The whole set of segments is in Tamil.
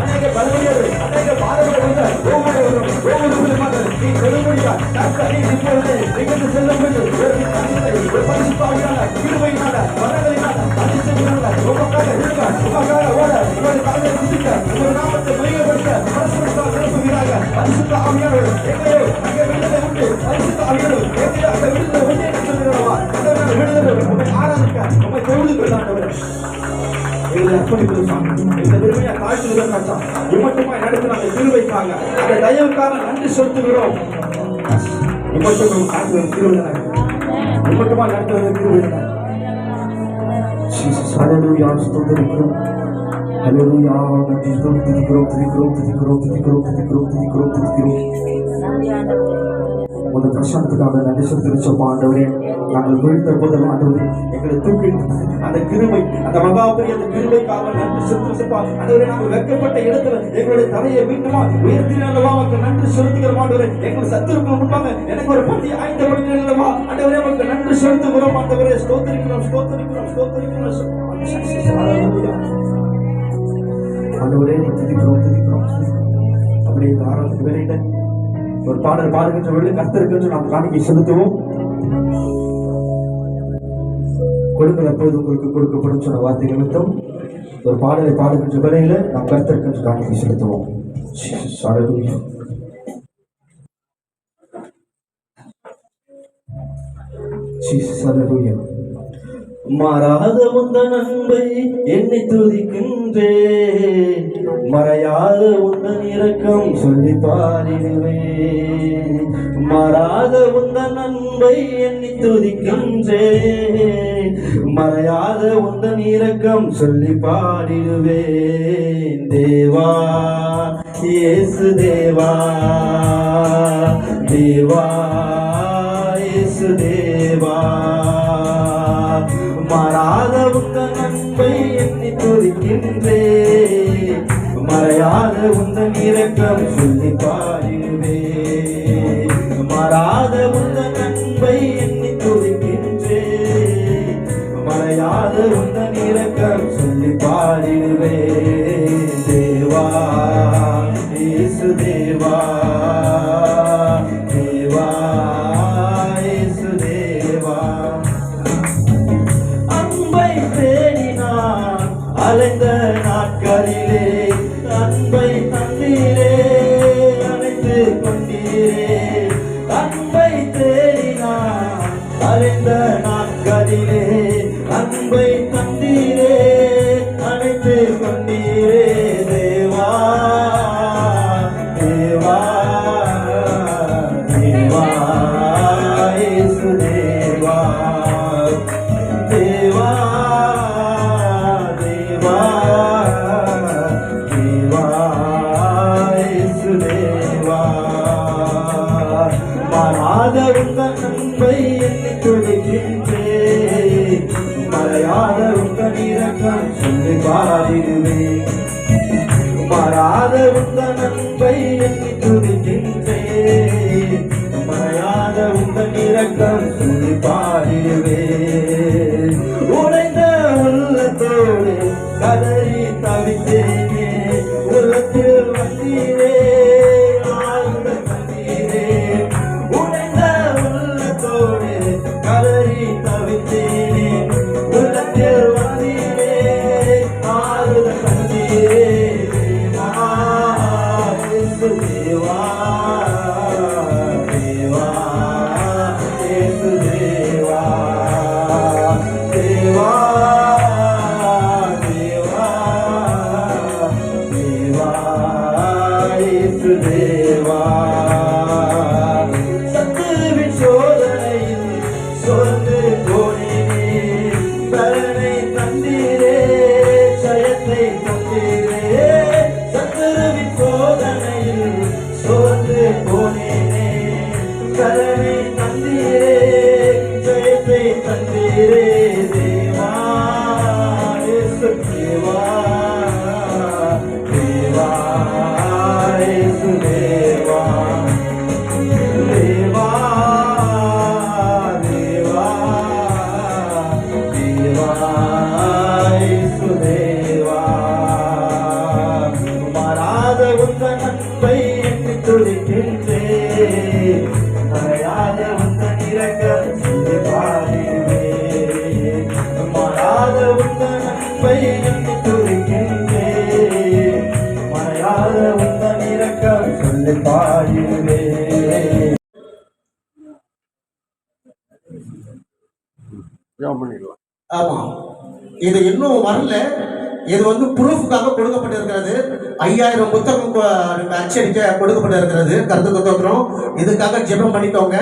அநேக பலவீனர்கள் கடந்து செல்ல வேண்டும். பரிசுத்தாவியான கிருபையினால வரங்களினால அதிசயங்களால உமக்காக இருக்க உமக்காக ஓட உங்களுடைய தலையை குதிக்க உங்கள் நாமத்தை மையப்படுத்த பரிசுத்தால் நிரப்புகிறாங்க. பரிசுத்த ஆவியானவர் எங்களையோ அங்கே விடுதலை உண்டு. பரிசுத்த ஆவியானவர் எங்களையோ அங்கே விடுதலை உண்டு என்று சொல்லுகிறவா விடுதலை உண்மை ஆராதிக்க உண்மை தொழுது கொள்ளாண்டவர் எங்களை அர்ப்பணிப்பது சாமி. இந்த பெருமையா தாழ்த்துவதற்காக இம்மட்டுமாய் நடத்தினாங்க கிருபைக்காக அந்த தயவுக்காக நன்றி செலுத்துகிறோம். இம்மட்டும் ஆற்றுவது கிருபை இம்மட்டுமா நடத்துவது கிருபை. ஜீசஸ் ஹல்லேலூயா ஸ்தோத்திரிக்கிறோம். ஹல்லேலூயா நன்றி துதிக்கிறோம் துதிக்கிறோம் துதிக்கிறோம் துதிக்கிறோம் துதிக்கிறோம் துதிக்கிறோம் துதிக்கிறோம். ஒரு பிரசாந்தத்துக்காக நன்றி செலுத்திருச்சோம் ஆண்டவரே. நாங்கள் வீழ்த்த போதும் ஆண்டவரே எங்களை தூக்கி அந்த கிருபை அந்த மகாபரி அந்த கிருபைக்காக நன்றி செலுத்திருச்சப்பா ஆண்டவரே. நாங்கள் வைக்கப்பட்ட இடத்துல எங்களுடைய தலையை மீண்டுமா உயர்த்தினல்லவா மக்கள் நன்றி செலுத்துகிறோம் ஆண்டவரே. எங்கள் சத்துருக்கள் முன்பாக எனக்கு ஒரு பத்தி ஆய்ந்த வழிகளவா ஆண்டவரே மக்கள் நன்றி செலுத்துகிறோம் ஆண்டவரே. ஸ்தோத்திரிக்கிறோம் ஸ்தோத்திரிக்கிறோம் ஸ்தோத்திரிக்கிறோம் ஆண்டவரே. துதிக்கிறோம் துதிக்கிறோம். அப்படியே இந்த ஆராதனை வேலையில ஒரு பாடல் பாடுகின்ற வேலை கர்த்தருக்கு நாம் காணிக்கை செலுத்துவோம். கொடுங்கள் அப்பொழுது உங்களுக்கு கொடுக்கப்படும் சொன்ன வார்த்தை நிமித்தம் ஒரு பாடலை பாடுகின்ற வேலையில நாம் கர்த்தருக்கு காணிக்கை செலுத்துவோம். மாறாத உந்தன் அன்பை என்னை துதிக்கின்றேன். மறையாத உந்தன் இரக்கம் சொல்லி பாடிடுவேன். மாறாத உந்தன் அன்பை என்னை துதிக்கின்றேன். மறையாத உந்தன் இரக்கம் சொல்லி பாடிடுவேன். தேவா இயேசு தேவா தேவா இயேசு தேவா. மாறாத உந்தன் அன்பை எண்ணி துதிக்கின்றேன். மறையாத உந்தன் இரக்கம் சொல்லி பாடிடுவேன். மாறாத உந்தன் அன்பை எண்ணி துதிக்கின்றேன். மறையாத உந்தன் இரக்கம் சொல்லி பாடிடுவேன். தேவா இயேசு தேவா தேவா இயேசு தேவா. அலைந்த நாட்களிலே அன்பை தந்தீரே அழைத்து கொண்டீரே. அன்பை தேடினான் அலைந்த நாட்களிலே அன்பை தந்தீரே அழைத்து கொண்டீரே. தேவா தேவா தேவா இயேசு தேவா தேவா மாறாத உந்தன் அன்பை என்னை துதிக்கின்றேன். மறையாத உந்தன் இரக்கம் சொல்லி பாடிடுவேன். மாறாத உந்தன் அன்பை என்னை துதிக்கின்றேன். மறையாத உந்தன் இரக்கம் சொல்லி பாடிடுவேன். உடைந்த உள்ளத்தோடு கதறி தவித்தேனே உள்ளத்தில் வந்தீரே கதறி தவித்தேனே உள்ளத்தில் வந்தீரே ஆறுதல் தந்தீரே. தேவா தேவா இயேசு தேவா தேவா தேவா கிருபை எண்ணி துதிக்கின்றேன். மறையாத உந்தன் இரக்கம் சொல்லி பாடுவேன். ஆமா, இது இன்னும் வரல. இது ப்ரூஃப்காக கொடுக்கப்பட்டிருக்கிறது. 5000 புத்தகம் அச்சடிக்க கொடுக்கப்பட்டிருக்கிறது. கருத்துக்கு தோற்றம். இதுக்காக ஜெபம் பண்ணிக்கோங்க.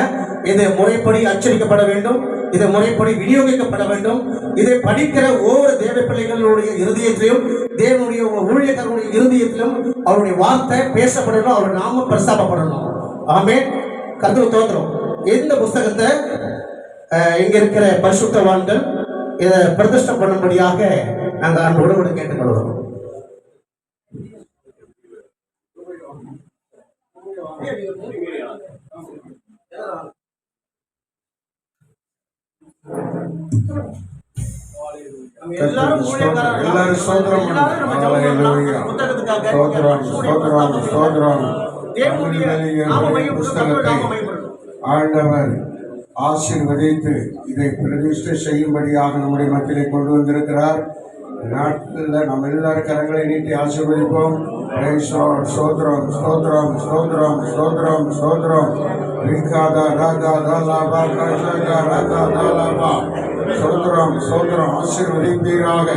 இது முறைப்படி அச்சடிக்கப்பட வேண்டும். இது முறைப்படி விநியோகிக்கப்பட வேண்டும். இதை படிக்கிற ஒவ்வொரு தேவ பிள்ளைகளுடைய இருதயத்திலும், தேவனுடைய ஊழியர்களுடைய இருதயத்திலும் அவருடைய வார்த்தை பேசப்படணும், அவருடைய நாமம் பிரஸ்தாபப்படணும். ஆமென். கருத்துக்கு தோற்றம். இந்த புஸ்தகத்தை இங்க இருக்கிற பரிசுத்தவான்கள் இதை பிரதிஷ்டம் பண்ணும்படியாக நாங்கள் அன்போடு கூட கேட்டுக்கொள்கிறோம். எல்லாரும் ஆண்டவர் ஆசீர்வதித்து இதை பிரதிஷ்டை செய்யும்படியாக நம்முடைய மத்தியிலே கொண்டு வந்திருக்கிறார். நாட்டில் நம்ம எல்லாரும் கரங்களை நீட்டி ஆசீர்வதிப்போம். சோத்ரம் சோத்ரம் சோத்ரம் சோத்ரம் சோத்ரம் ரிகாதா ராகா தாலாபா ராகா ராகா தாலாபா சோத்ரம் சோத்ரம் ஆசீர்வதிப்பீராக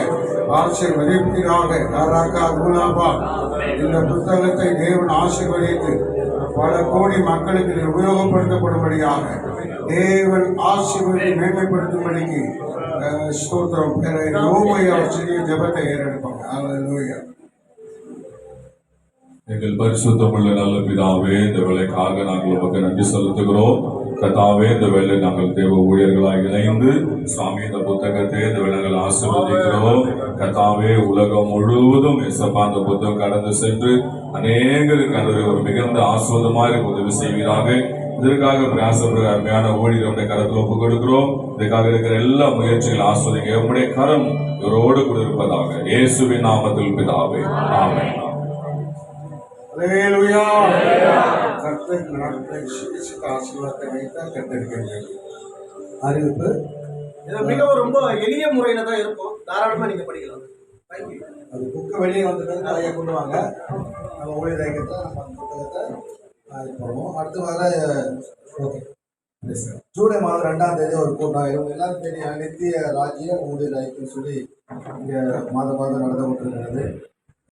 ஆசீர்வதிப்பீராக ராகா குலாபா. இந்த புத்தகத்தை தேவன் ஆசீர்வதித்து பல கோடி மக்களுக்கு உபயோகப்படுத்தப்படும்படியாக தேவன் ஆசீர்வதி மேன்மைப்படுத்தும்படிக்கு ஸ்தோத்திரம். சிறிய ஜெபத்தை ஏறெடுப்பாங்க. அல்லேலூயா. எங்கள் பரிசுத்தமுள்ள நல்ல பிதாவே, இந்த வேலைக்காக நாங்கள் உமக்கு நன்றி செலுத்துகிறோம். கர்த்தாவே, இந்த வேலை நாங்கள் தேவ ஊழியர்களாக இணைந்து சுவாமி இந்த புத்தகத்தை இந்த வேலை நாங்கள் ஆசீர்வதிக்கிறோம். கர்த்தாவே, உலகம் முழுவதும் இயேசப்பா அந்த புத்தகம் கடந்து சென்று அநேகருக்கு அது ஒரு மிகுந்த ஆசீர்வாதமாக உதவி செய்வீராக. இதற்காக பிரயாசப்படுற அருமையான ஊழியர்களுடைய கரத்தில் ஒப்புக் கொடுக்கிறோம். இதற்காக இருக்கிற எல்லா முயற்சிகளும் ஆஸ்வதிங்க. உங்களுடைய கரம் இவரோடு கூட இருப்பதாக இயேசுவின் நாமத்தில் பிதாவே, ஆமென். அல்லேலூயா. கர்த்தர் நாட்டை விசேஷித்த ஆசீர்வாதத்தை வைத்தால் கண்டிருக்கின்றது. அறிவிப்பு மிகவும் ரொம்ப எளிய முறையில தான் இருக்கும். தாராளமா நீங்க படிக்கலாம். அது புக்கு வெளியே வந்துட்டு நிறைய கொண்டு வாங்க. நம்ம ஊழியர் ஐக்கியத்தை நம்ம அந்த புத்தகத்தை போடுவோம். அடுத்து வர ஓகே ஜூலை மாதம் 2ஆம் தேதி ஒரு கூட்டம். இவங்க எல்லாரும் தெரியும், நித்திய ராஜ்யம் ஊழியர் ஐக்கியம் சொல்லி இங்கே மாதம் நடந்து கொண்டிருக்கிறது.